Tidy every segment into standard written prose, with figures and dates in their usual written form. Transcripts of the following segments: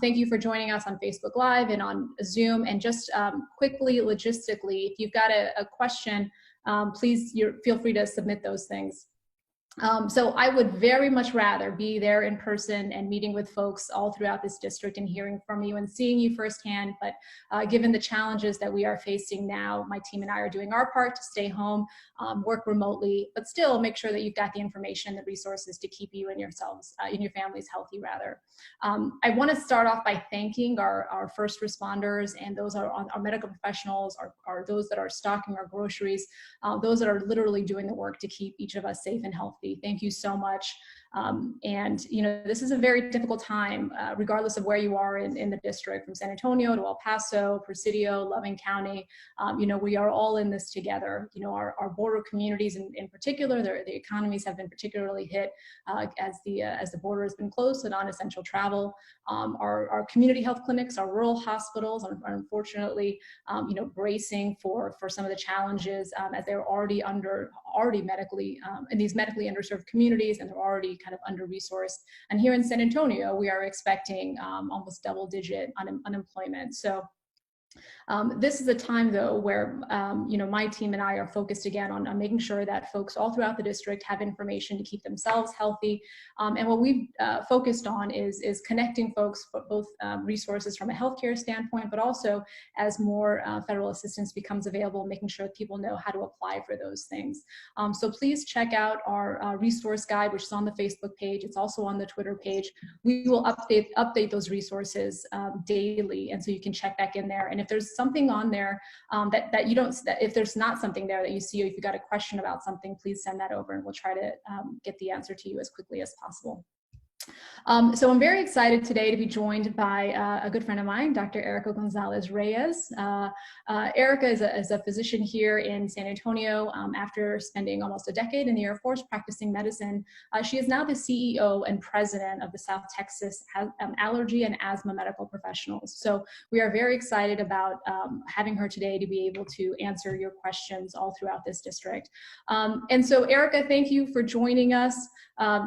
Thank you for joining us on Facebook Live and on Zoom. And just quickly, logistically, if you've got a question, please feel free to submit those things. So I would very much rather be there in person and meeting with folks all throughout this district and hearing from you and seeing you firsthand. But given the challenges that we are facing now, my team and I are doing our part to stay home, work remotely, but still make sure that you've got the information, the resources to keep you and yourselves, and your families healthy rather. I want to start off by thanking our first responders and those are our medical professionals, are those that are stocking our groceries, those that are literally doing the work to keep each of us safe and healthy. Thank you so much. And you know, this is a very difficult time, regardless of where you are in the district, from San Antonio to El Paso, Presidio, Loving County. You know, we are all in this together. You know, our border communities in particular, the economies have been particularly hit as the border has been closed to non-essential travel. Our community health clinics, our rural hospitals are unfortunately, you know, bracing for some of the challenges as they're already medically in these medically underserved communities, and they're already kind of under-resourced. And here in San Antonio, we are expecting almost double-digit unemployment. So this is a time, though, where you know, my team and I are focused again on making sure that folks all throughout the district have information to keep themselves healthy. And what we've focused on is connecting folks, both resources from a healthcare standpoint, but also as more federal assistance becomes available, making sure that people know how to apply for those things. So please check out our resource guide, which is on the Facebook page. It's also on the Twitter page. We will update those resources daily, and so you can check back in there. And if there's something on there if there's not something there that you see, or if you've got a question about something, please send that over and we'll try to get the answer to you as quickly as possible. So I'm very excited today to be joined by a good friend of mine, Dr. Erika Gonzalez-Reyes. Erika is a physician here in San Antonio. After spending almost a decade in the Air Force practicing medicine, she is now the CEO and president of the South Texas Allergy and Asthma Medical Professionals. So we are very excited about having her today to be able to answer your questions all throughout this district. And so Erika, thank you for joining us.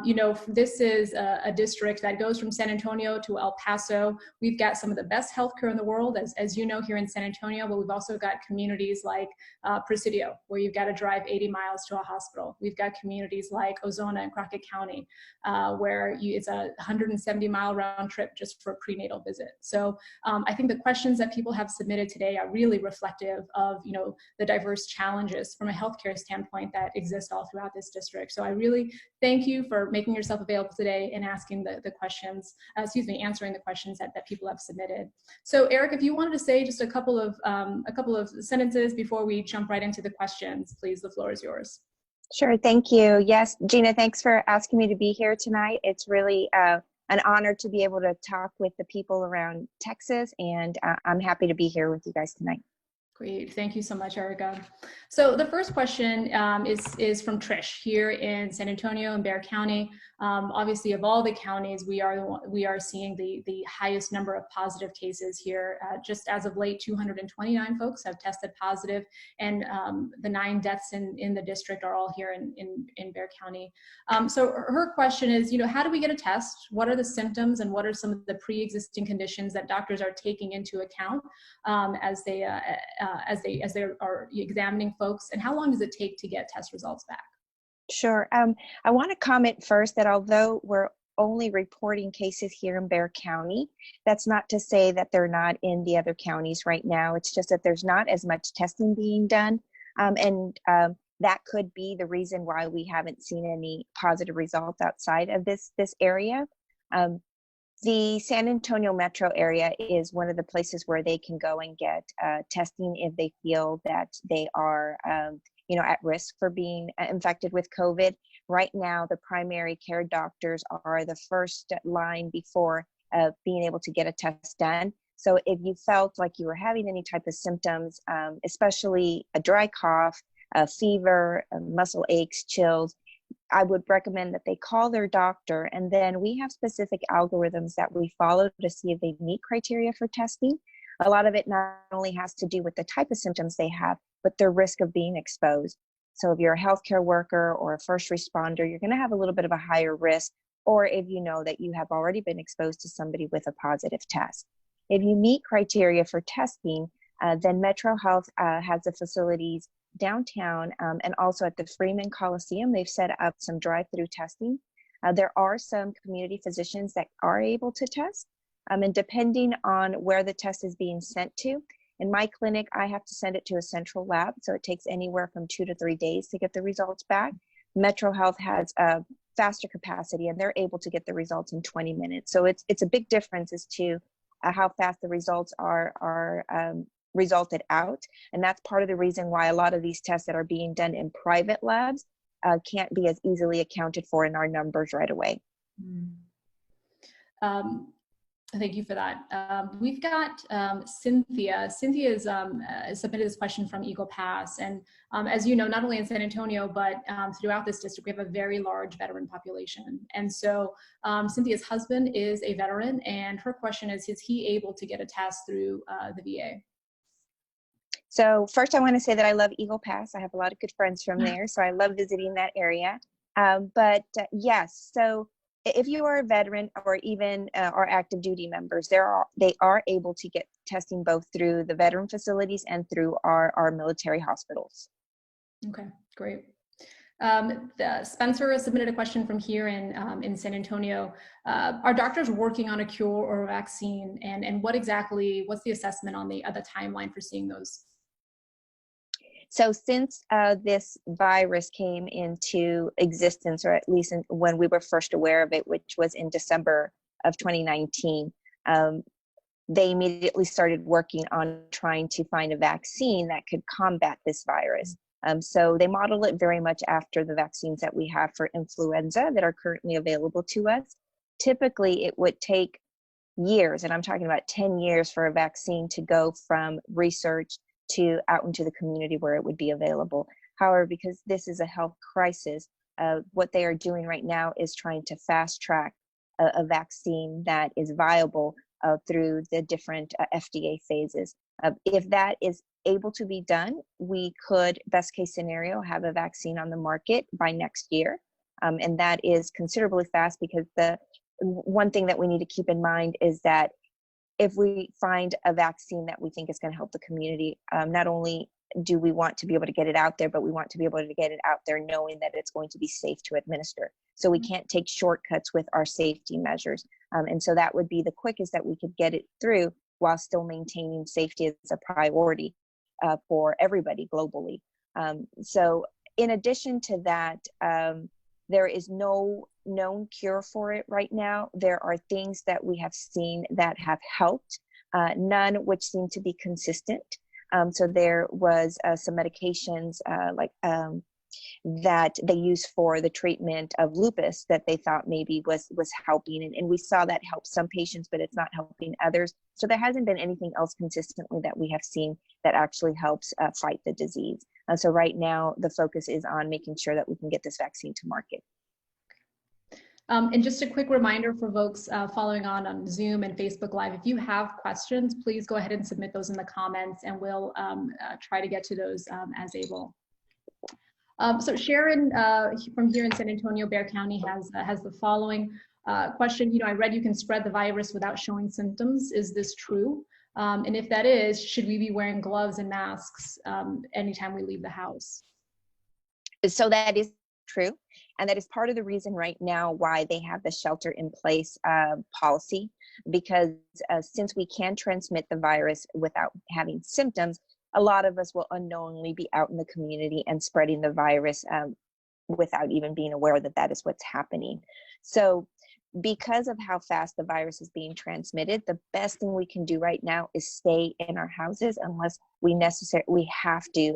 You know, this is a district that goes from San Antonio to El Paso. We've got some of the best healthcare in the world, as you know, here in San Antonio, but we've also got communities like Presidio, where you've got to drive 80 miles to a hospital. We've got communities like Ozona and Crockett County, where it's a 170-mile round trip just for a prenatal visit. So I think the questions that people have submitted today are really reflective of, you know, the diverse challenges from a healthcare standpoint that exist all throughout this district. So I really thank you for making yourself available today and asking the questions, answering the questions that people have submitted. So Eric, if you wanted to say just a couple of sentences before we jump right into the questions, please, the floor is yours. Sure, thank you. Yes, Gina, thanks for asking me to be here tonight. It's really an honor to be able to talk with the people around Texas, and I'm happy to be here with you guys tonight. Great, thank you so much, Erika. So the first question is from Trish here in San Antonio and Bexar County. Obviously, of all the counties, we are seeing the highest number of positive cases here. Just as of late, 229 folks have tested positive, and the 9 deaths in the district are all here in Bexar County. So her question is, you know, how do we get a test? What are the symptoms, and what are some of the pre-existing conditions that doctors are taking into account as they are examining folks, and how long does it take to get test results back? Sure. I want to comment first that although we're only reporting cases here in Bexar County, that's not to say that they're not in the other counties right now. It's just that there's not as much testing being done. And that could be the reason why we haven't seen any positive results outside of this area. The San Antonio metro area is one of the places where they can go and get testing if they feel that they are you know, at risk for being infected with COVID. Right now, the primary care doctors are the first line before being able to get a test done. So if you felt like you were having any type of symptoms, especially a dry cough, a fever, muscle aches, chills, I would recommend that they call their doctor, and then we have specific algorithms that we follow to see if they meet criteria for testing. A lot of it not only has to do with the type of symptoms they have, but their risk of being exposed. So if you're a healthcare worker or a first responder, you're going to have a little bit of a higher risk or if you know that you have already been exposed to somebody with a positive test. If you meet criteria for testing, then Metro Health has the facilities downtown and also at the Freeman Coliseum. They've set up some drive-through testing. There are some community physicians that are able to test, and depending on where the test is being sent to, in my clinic, I have to send it to a central lab, so it takes anywhere from 2 to 3 days to get the results back. Metro Health has a faster capacity, and they're able to get the results in 20 minutes. So it's a big difference as to how fast the results are resulted out, and that's part of the reason why a lot of these tests that are being done in private labs can't be as easily accounted for in our numbers right away. Thank you for that. We've got Cynthia. Cynthia has submitted this question from Eagle Pass. And as you know, not only in San Antonio, but throughout this district, we have a very large veteran population. And so Cynthia's husband is a veteran, and her question is he able to get a test through the VA? So first I want to say that I love Eagle Pass. I have a lot of good friends from there, so I love visiting that area. But yes, so if you are a veteran or even our active duty members, they are able to get testing both through the veteran facilities and through our military hospitals. Okay, great. Spencer submitted a question from here in San Antonio. Are doctors working on a cure or a vaccine, and what's the assessment on the timeline for seeing those? So since this virus came into existence, or at least when we were first aware of it, which was in December of 2019, they immediately started working on trying to find a vaccine that could combat this virus. So they model it very much after the vaccines that we have for influenza that are currently available to us. Typically, it would take years, and I'm talking about 10 years, for a vaccine to go from research to out into the community where it would be available. However, because this is a health crisis, what they are doing right now is trying to fast track a vaccine that is viable through the different FDA phases. If that is able to be done, we could, best case scenario, have a vaccine on the market by next year. And that is considerably fast, because the one thing that we need to keep in mind is that if we find a vaccine that we think is going to help the community, not only do we want to be able to get it out there, but we want to be able to get it out there knowing that it's going to be safe to administer. So we can't take shortcuts with our safety measures. And so that would be the quickest that we could get it through while still maintaining safety as a priority for everybody globally. So in addition to that, there is no known cure for it right now. There are things that we have seen that have helped, none which seem to be consistent. So there was some medications that they use for the treatment of lupus that they thought maybe was helping. And we saw that help some patients, but it's not helping others. So there hasn't been anything else consistently that we have seen that actually helps fight the disease. So right now, the focus is on making sure that we can get this vaccine to market. And just a quick reminder for folks following on Zoom and Facebook Live, if you have questions, please go ahead and submit those in the comments, and we'll try to get to those as able. So Sharon from here in San Antonio, Bexar County has the following question. I read you can spread the virus without showing symptoms. Is this true? And if that is, should we be wearing gloves and masks anytime we leave the house? So that is true. And that is part of the reason right now why they have the shelter in place policy, because since we can transmit the virus without having symptoms, a lot of us will unknowingly be out in the community and spreading the virus without even being aware that that is what's happening. So because of how fast the virus is being transmitted, the best thing we can do right now is stay in our houses unless we have to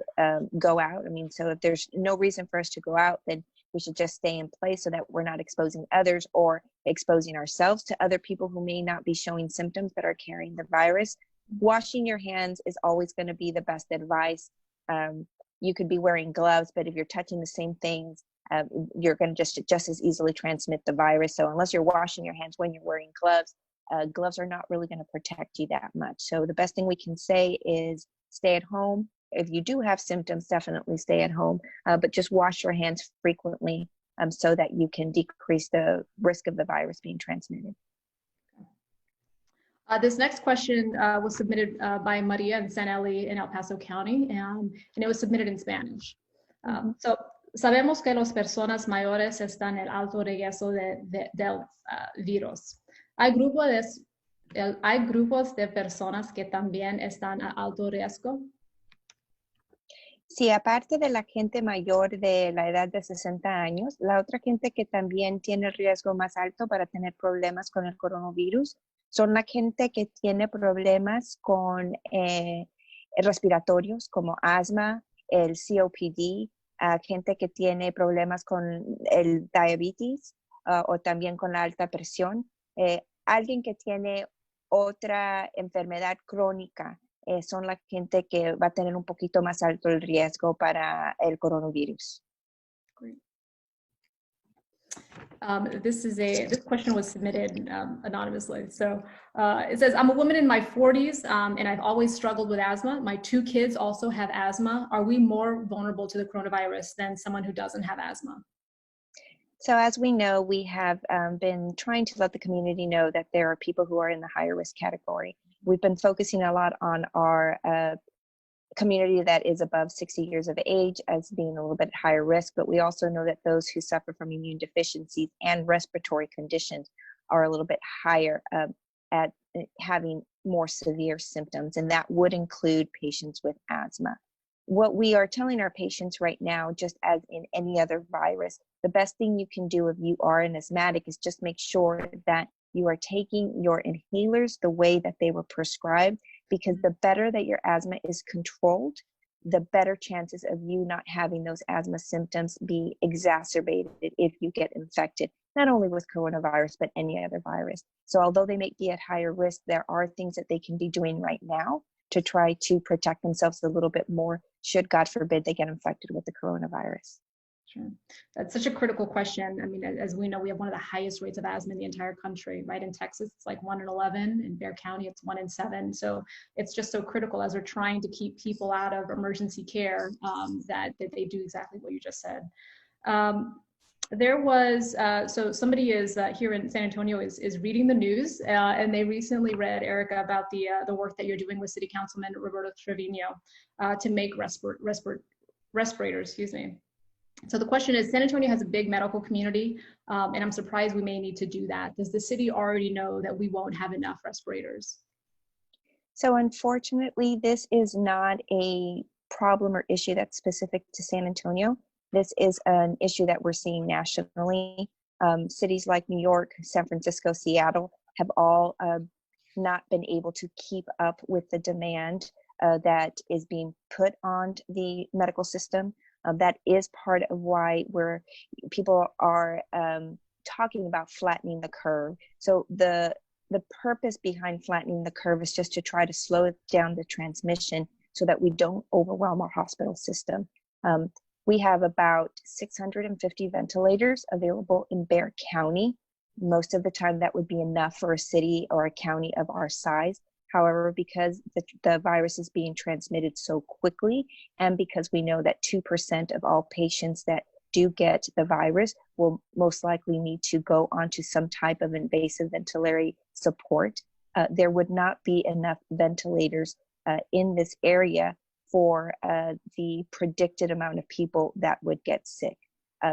go out. I mean, so if there's no reason for us to go out, then we should just stay in place so that we're not exposing others or exposing ourselves to other people who may not be showing symptoms but are carrying the virus. Washing your hands is always going to be the best advice. You could be wearing gloves, but if you're touching the same things, you're going to just as easily transmit the virus. So unless you're washing your hands when you're wearing gloves, gloves are not really going to protect you that much. So the best thing we can say is stay at home. If you do have symptoms, definitely stay at home, but just wash your hands frequently so that you can decrease the risk of the virus being transmitted. This next question was submitted by Maria in San Eli in El Paso County, and it was submitted in Spanish. So, sabemos que las personas mayores están en alto riesgo del virus. Hay grupos de personas que también están a alto riesgo. Sí, aparte de la gente mayor de la edad de 60 años, la otra gente que también tiene el riesgo más alto para tener problemas con el coronavirus son la gente que tiene problemas con respiratorios como asma, el COPD, gente que tiene problemas con el diabetes o también con la alta presión, alguien que tiene otra enfermedad crónica. Son la gente que va a tener un poquito más alto el riesgo para el coronavirus. Great. This question was submitted anonymously. So it says, I'm a woman in my 40s and I've always struggled with asthma. My 2 kids also have asthma. Are we more vulnerable to the coronavirus than someone who doesn't have asthma? So as we know, we have been trying to let the community know that there are people who are in the higher risk category. We've been focusing a lot on our community that is above 60 years of age as being a little bit higher risk, but we also know that those who suffer from immune deficiencies and respiratory conditions are a little bit higher at having more severe symptoms, and that would include patients with asthma. What we are telling our patients right now, just as in any other virus, the best thing you can do if you are an asthmatic is just make sure that you are taking your inhalers the way that they were prescribed, because the better that your asthma is controlled, the better chances of you not having those asthma symptoms be exacerbated if you get infected, not only with coronavirus, but any other virus. So although they may be at higher risk, there are things that they can be doing right now to try to protect themselves a little bit more, should, God forbid, they get infected with the coronavirus. Sure. That's such a critical question. I mean, as we know, we have one of the highest rates of asthma in the entire country, right? In Texas, it's like 1 in 11. In Bexar County, it's 1 in 7. So it's just so critical as we're trying to keep people out of emergency care that they do exactly what you just said. There was, so somebody is here in San Antonio is reading the news, and they recently read, Erika, about the work that you're doing with City Councilman Roberto Trevino to make respirators, excuse me. So the question is, San Antonio has a big medical community, and I'm surprised we may need to do that. Does the city already know that we won't have enough respirators? So unfortunately, this is not a problem or issue that's specific to San Antonio. This is an issue that we're seeing nationally. Cities like New York, San Francisco, Seattle have all not been able to keep up with the demand that is being put on the medical system. That is part of why people are talking about flattening the curve. So the purpose behind flattening the curve is just to try to slow down the transmission so that we don't overwhelm our hospital system. We have about 650 ventilators available in Bexar County. Most of the time that would be enough for a city or a county of our size. However, because the virus is being transmitted so quickly, and because we know that 2% of all patients that do get the virus will most likely need to go onto some type of invasive ventilatory support, there would not be enough ventilators in this area for the predicted amount of people that would get sick.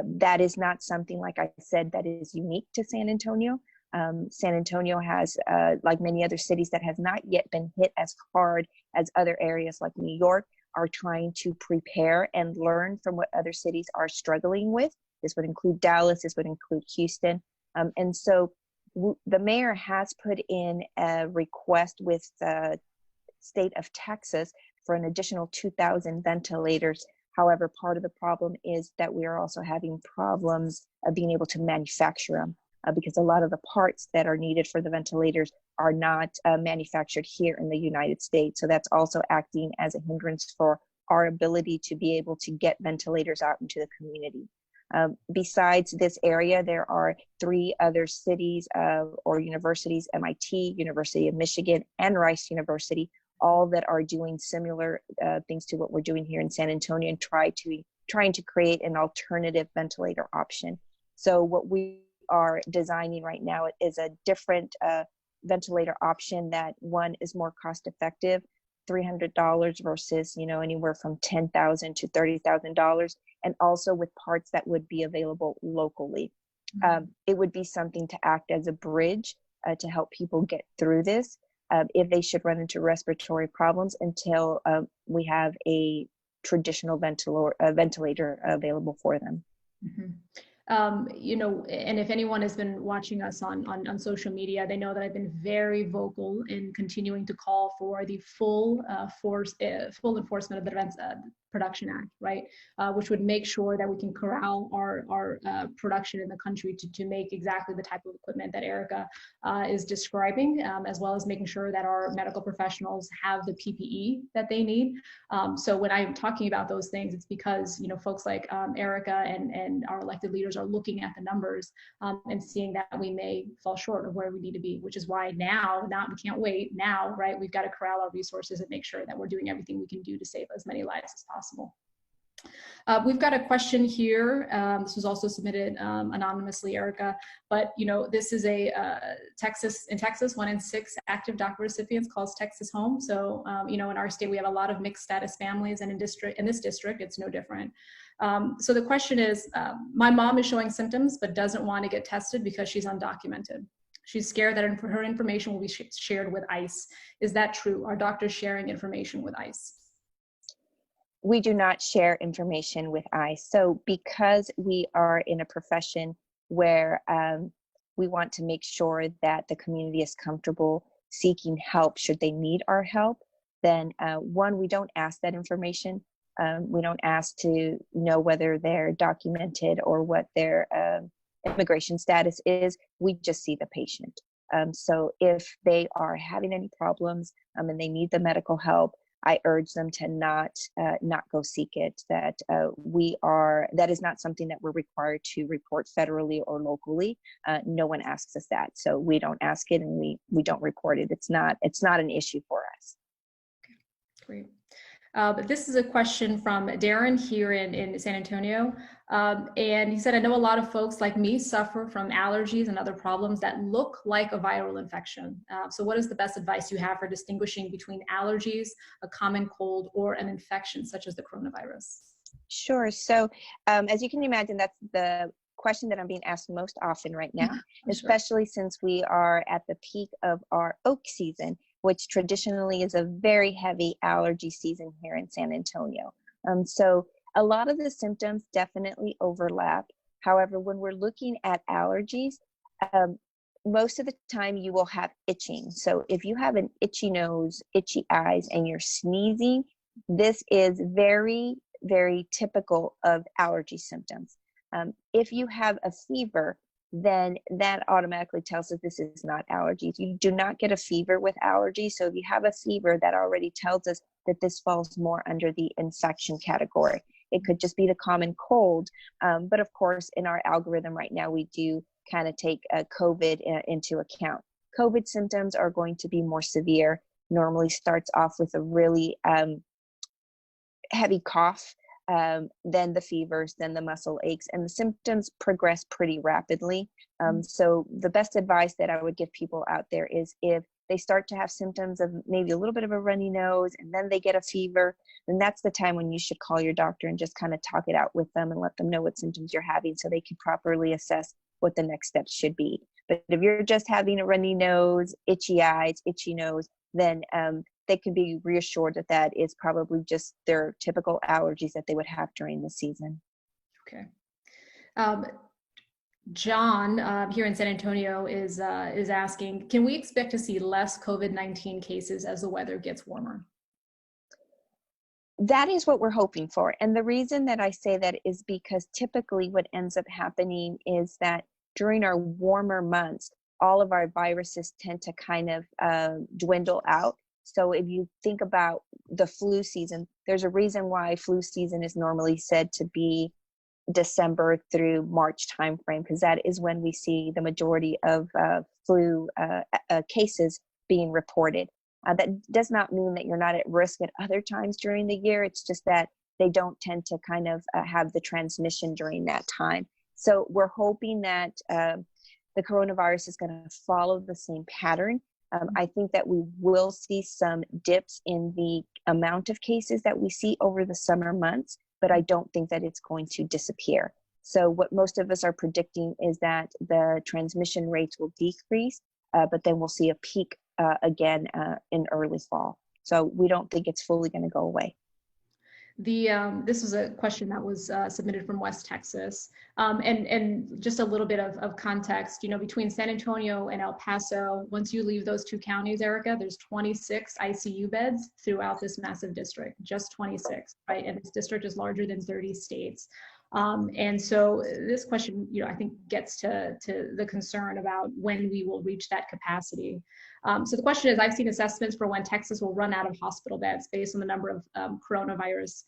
That is not something, like I said, that is unique to San Antonio. San Antonio has, like many other cities that has not yet been hit as hard as other areas like New York, are trying to prepare and learn from what other cities are struggling with. This would include Dallas, this would include Houston. And so the mayor has put in a request with the state of Texas for an additional 2,000 ventilators. However, part of the problem is that we are also having problems of being able to manufacture them. Because a lot of the parts that are needed for the ventilators are not manufactured here in the United States. So that's also acting as a hindrance for our ability to be able to get ventilators out into the community. Besides this area, there are 3 other cities or universities, MIT, University of Michigan, and Rice University, all that are doing similar things to what we're doing here in San Antonio and trying to create an alternative ventilator option. So what we are designing right now is a different ventilator option that one is more cost effective, $300 versus, anywhere from $10,000 to $30,000, and also with parts that would be available locally. It would be something to act as a bridge to help people get through this if they should run into respiratory problems until we have a traditional ventilator available for them. Mm-hmm. And if anyone has been watching us on social media, they know that I've been very vocal in continuing to call for the full enforcement of the Defense Production Act, right? Which would make sure that we can corral our production in the country to make exactly the type of equipment that Erika is describing, as well as making sure that our medical professionals have the PPE that they need. So when I'm talking about those things, it's because, folks like Erika and our elected leaders are looking at the numbers and seeing that we may fall short of where we need to be, which is why we can't wait now, right? We've got to corral our resources and make sure that we're doing everything we can do to save as many lives as possible. We've got a question here. This was also submitted anonymously, Erika, but this is in Texas, 1 in 6 active DACA recipients calls Texas home. So, in our state, we have a lot of mixed status families, and in this district, it's no different. So the question is, my mom is showing symptoms, but doesn't want to get tested because she's undocumented. She's scared that her information will be shared with ICE. Is that true? Are doctors sharing information with ICE? We do not share information with ICE. So because we are in a profession where we want to make sure that the community is comfortable seeking help should they need our help, then one, we don't ask that information. We don't ask to know whether they're documented or what their immigration status is. We just see the patient. So if they are having any problems and they need the medical help, I urge them to not go seek it. That is not something that we're required to report federally or locally. No one asks us that, so we don't ask it and we don't report it. It's not an issue for us. Okay, great. But this is a question from Darren here in San Antonio. And he said, I know a lot of folks like me suffer from allergies and other problems that look like a viral infection. So what is the best advice you have for distinguishing between allergies, a common cold, or an infection such as the coronavirus? Sure. So as you can imagine, that's the question that I'm being asked most often right now, especially since we are at the peak of our oak season, which traditionally is a very heavy allergy season here in San Antonio. So a lot of the symptoms definitely overlap. However, when we're looking at allergies, most of the time you will have itching. So if you have an itchy nose, itchy eyes, and you're sneezing, this is very, very typical of allergy symptoms. If you have a fever, then that automatically tells us this is not allergies. You do not get a fever with allergies. So if you have a fever, that already tells us that this falls more under the infection category. It could just be the common cold. But of course, in our algorithm right now, we do kind of take COVID into account. COVID symptoms are going to be more severe. Normally starts off with a really heavy cough, then the fevers, then the muscle aches, and the symptoms progress pretty rapidly. So the best advice that I would give people out there is if they start to have symptoms of maybe a little bit of a runny nose and then they get a fever, then that's the time when you should call your doctor and just kind of talk it out with them and let them know what symptoms you're having so they can properly assess what the next steps should be. But if you're just having a runny nose, itchy eyes, itchy nose, then they can be reassured that that is probably just their typical allergies that they would have during the season. Okay. John here in San Antonio is asking, can we expect to see less COVID-19 cases as the weather gets warmer? That is what we're hoping for. And the reason that I say that is because typically what ends up happening is that during our warmer months, all of our viruses tend to kind of dwindle out. So if you think about the flu season, there's a reason why flu season is normally said to be December through March timeframe, because that is when we see the majority of flu cases being reported. That does not mean that you're not at risk at other times during the year. It's just that they don't tend to kind of have the transmission during that time. So we're hoping that the coronavirus is going to follow the same pattern. I think that we will see some dips in the amount of cases that we see over the summer months, but I don't think that it's going to disappear. So what most of us are predicting is that the transmission rates will decrease, but then we'll see a peak again in early fall. So we don't think it's fully going to go away. This was a question that was submitted from West Texas, and just a little bit of context. You know, between San Antonio and El Paso, once you leave those two counties, Erika, there's 26 ICU beds throughout this massive district, just 26, right? And this district is larger than 30 states. And so this question, you know, I think gets to the concern about when we will reach that capacity. So the question is, I've seen assessments for when Texas will run out of hospital beds based on the number of coronavirus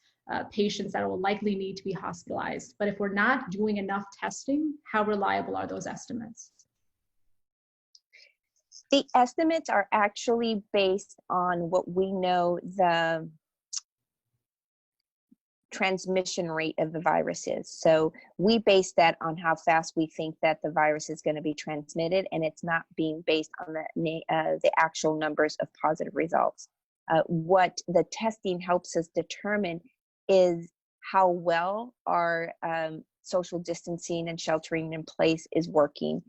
patients that will likely need to be hospitalized. But if we're not doing enough testing, how reliable are those estimates? The estimates are actually based on what we know the transmission rate of the virus is. So we base that on how fast we think that the virus is going to be transmitted, and it's not being based on the actual numbers of positive results. What the testing helps us determine is how well our social distancing and sheltering in place is working.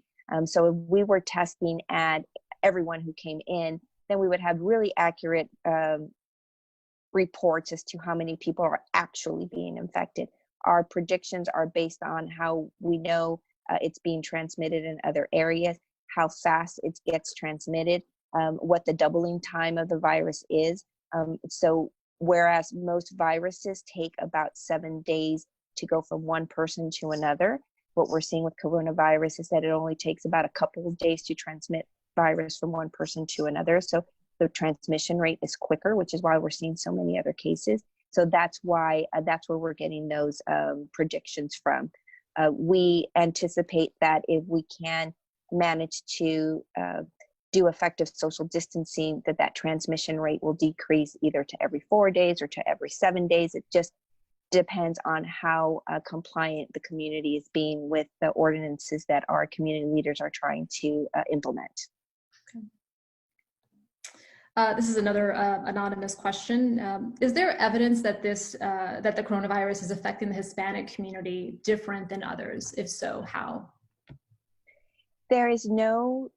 So if we were testing at everyone who came in, then we would have really accurate reports as to how many people are actually being infected. Our predictions are based on how we know it's being transmitted in other areas, how fast it gets transmitted, what the doubling time of the virus is. So whereas most viruses take about 7 days to go from one person to another, what we're seeing with coronavirus is that it only takes about a couple of days to transmit virus from one person to another. So the transmission rate is quicker, which is why we're seeing so many other cases. So that's why that's where we're getting those predictions from. We anticipate that if we can manage to do effective social distancing, that transmission rate will decrease either to every 4 days or to every 7 days. It just depends on how compliant the community is being with the ordinances that our community leaders are trying to implement. Okay. This is another anonymous question. Is there evidence that that the coronavirus is affecting the Hispanic community different than others? If so, how? There is no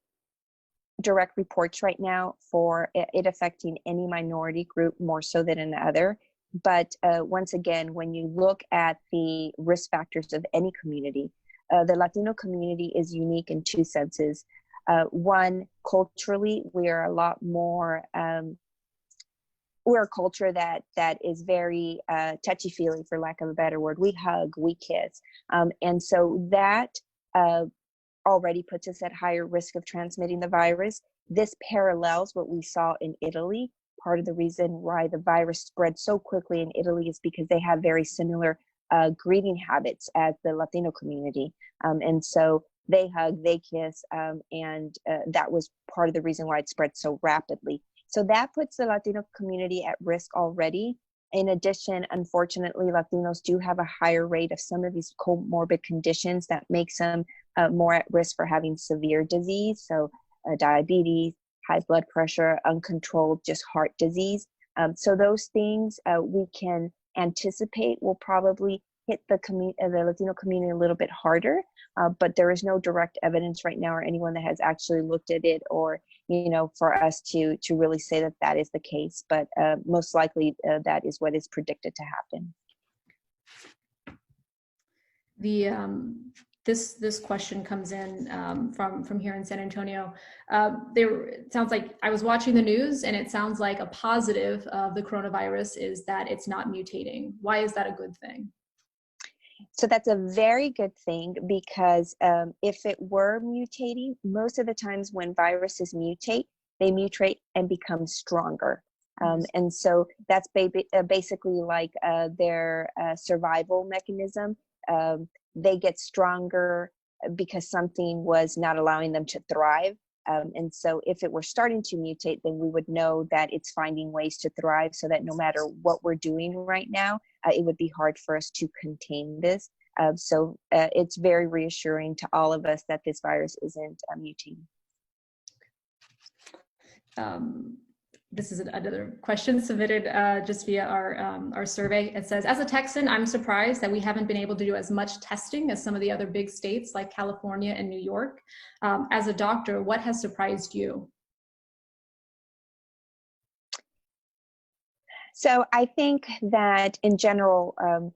direct reports right now for it affecting any minority group more so than another. But once again, when you look at the risk factors of any community, the Latino community is unique in two senses. One, culturally, we are a lot more, we're a culture that is very touchy-feely, for lack of a better word. We hug, we kiss. And so that already puts us at higher risk of transmitting the virus. This parallels what we saw in Italy. Part of the reason why the virus spread so quickly in Italy is because they have very similar greeting habits as the Latino community. And so they hug, they kiss, and that was part of the reason why it spread so rapidly. So that puts the Latino community at risk already. In addition, unfortunately, Latinos do have a higher rate of some of these comorbid conditions that makes them more at risk for having severe disease. So diabetes, high blood pressure, uncontrolled just heart disease. So those things we can anticipate will probably hit the Latino community a little bit harder, but there is no direct evidence right now or anyone that has actually looked at it or, you know, for us to really say that that is the case. But most likely that is what is predicted to happen. This question comes in from here in San Antonio. It sounds like I was watching the news, and it sounds like a positive of the coronavirus is that it's not mutating. Why is that a good thing? So that's a very good thing, because if it were mutating, most of the times when viruses mutate, they mutate and become stronger. And so that's basically like their survival mechanism. They get stronger because something was not allowing them to thrive. And so if it were starting to mutate, then we would know that it's finding ways to thrive, so that no matter what we're doing right now, it would be hard for us to contain this. It's very reassuring to all of us that this virus isn't mutating. This is another question submitted just via our survey. It says, as a Texan, I'm surprised that we haven't been able to do as much testing as some of the other big states like California and New York. As a doctor, what has surprised you? So I think that in general, I'm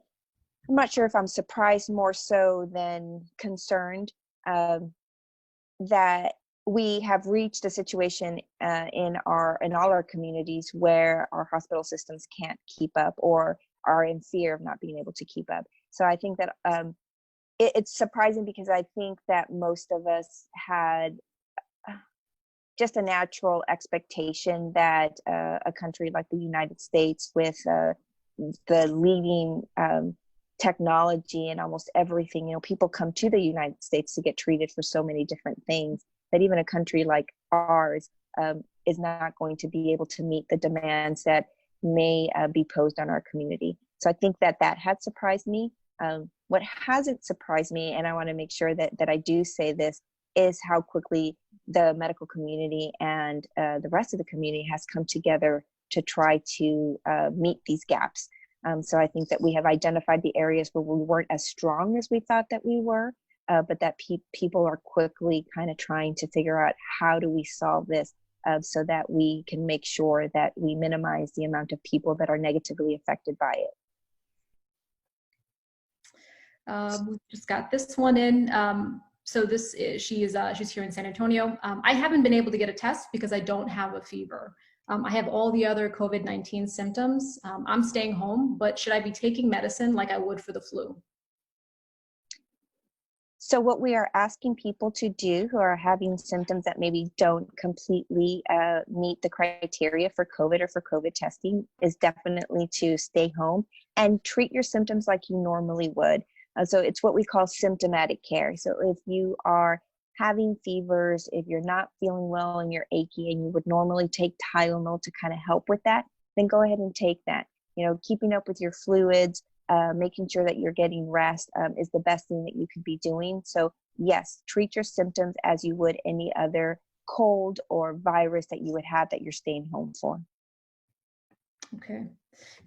not sure if I'm surprised more so than concerned that we have reached a situation in all our communities where our hospital systems can't keep up or are in fear of not being able to keep up. So I think that it's surprising because I think that most of us had just a natural expectation that a country like the United States with the leading technology and almost everything, people come to the United States to get treated for so many different things, that even a country like ours is not going to be able to meet the demands that may be posed on our community. So I think that had surprised me. What hasn't surprised me, and I want to make sure that I do say this, is how quickly the medical community and the rest of the community has come together to try to meet these gaps. So I think that we have identified the areas where we weren't as strong as we thought that we were, but that people are quickly kind of trying to figure out how do we solve this so that we can make sure that we minimize the amount of people that are negatively affected by it. We just got this one in. So this is, she's here in San Antonio. I haven't been able to get a test because I don't have a fever. I have all the other COVID-19 symptoms. I'm staying home, but should I be taking medicine like I would for the flu? So what we are asking people to do who are having symptoms that maybe don't completely meet the criteria for COVID or for COVID testing is definitely to stay home and treat your symptoms like you normally would. So it's what we call symptomatic care. So if you are having fevers, if you're not feeling well and you're achy and you would normally take Tylenol to kind of help with that, then go ahead and take that. Keeping up with your fluids, making sure that you're getting rest is the best thing that you could be doing. So yes, treat your symptoms as you would any other cold or virus that you would have that you're staying home for. Okay,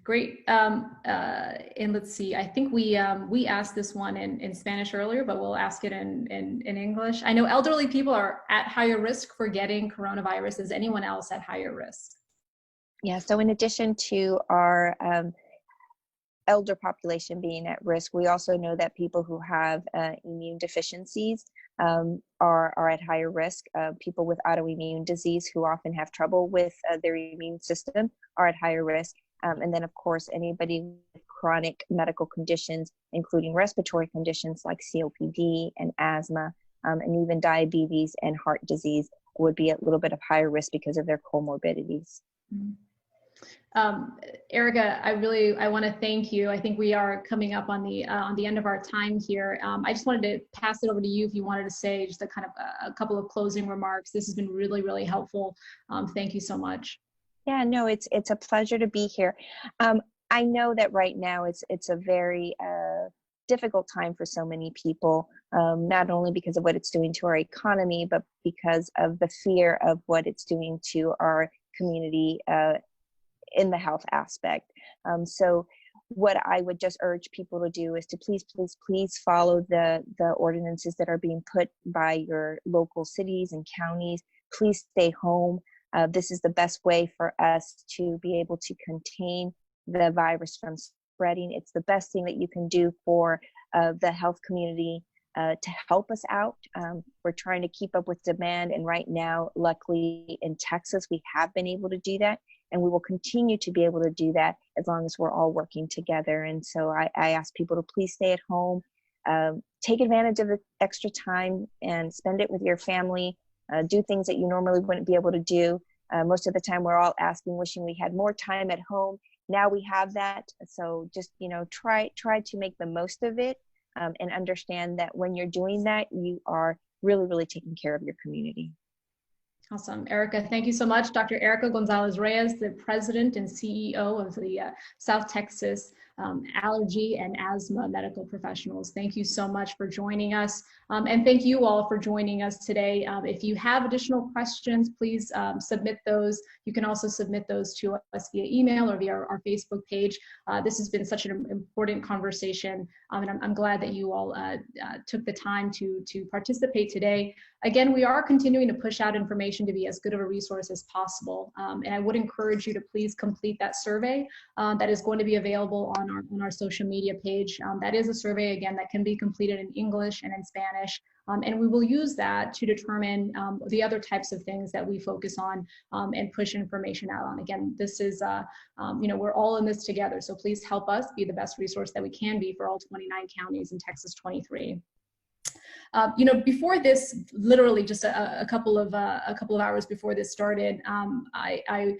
great. And let's see, I think we asked this one in Spanish earlier, but we'll ask it in English. I know elderly people are at higher risk for getting coronavirus. Is anyone else at higher risk? Yeah, so in addition to our elder population being at risk, we also know that people who have immune deficiencies are at higher risk. People with autoimmune disease who often have trouble with their immune system are at higher risk. And then, of course, anybody with chronic medical conditions, including respiratory conditions like COPD and asthma, and even diabetes and heart disease would be a little bit of higher risk because of their comorbidities. Mm-hmm. Erika, I want to thank you. I think we are coming up on the end of our time here. I just wanted to pass it over to you if you wanted to say just a couple of closing remarks. This has been really, really helpful. Thank you so much. Yeah, no, it's a pleasure to be here. I know that right now it's a very difficult time for so many people, not only because of what it's doing to our economy, but because of the fear of what it's doing to our community in the health aspect. So what I would just urge people to do is to please follow the ordinances that are being put by your local cities and counties. Please stay home. This is the best way for us to be able to contain the virus from spreading. It's the best thing that you can do for the health community to help us out. We're trying to keep up with demand, and right now, luckily in Texas, we have been able to do that, and we will continue to be able to do that as long as we're all working together. And so I ask people to please stay at home, take advantage of the extra time and spend it with your family, do things that you normally wouldn't be able to do. Most of the time we're all wishing we had more time at home. Now we have that. So just, try to make the most of it and understand that when you're doing that, you are really, really taking care of your community. Awesome. Erika, thank you so much. Dr. Erika Gonzalez-Reyes, the president and CEO of the South Texas allergy and asthma medical professionals. Thank you so much for joining us. And thank you all for joining us today. If you have additional questions, please submit those. You can also submit those to us via email or via our Facebook page. This has been such an important conversation, and I'm glad that you all took the time to participate today. Again, we are continuing to push out information to be as good of a resource as possible, and I would encourage you to please complete that survey that is going to be available on our social media page. That is a survey, again, that can be completed in English and in Spanish, and we will use that to determine the other types of things that we focus on and push information out on. Again, this is, we're all in this together, so please help us be the best resource that we can be for all 29 counties in Texas 23. Before this, literally just a couple of hours before this started, I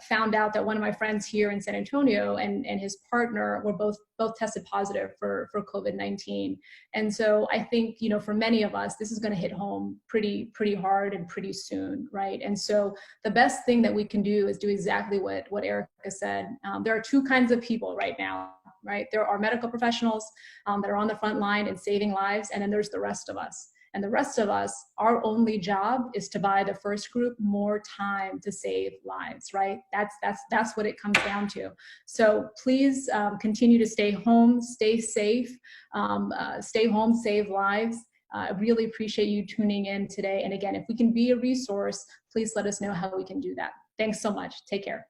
found out that one of my friends here in San Antonio and his partner were both tested positive for COVID-19. And so I think, for many of us, this is going to hit home pretty hard and pretty soon, right? And so the best thing that we can do is do exactly what Erika said. There are two kinds of people right now, right? There are medical professionals that are on the front line and saving lives, and then there's the rest of us. And the rest of us, our only job is to buy the first group more time to save lives, right? That's what it comes down to. So please continue to stay home, stay safe, stay home, save lives. I really appreciate you tuning in today. And again, if we can be a resource, please let us know how we can do that. Thanks so much. Take care.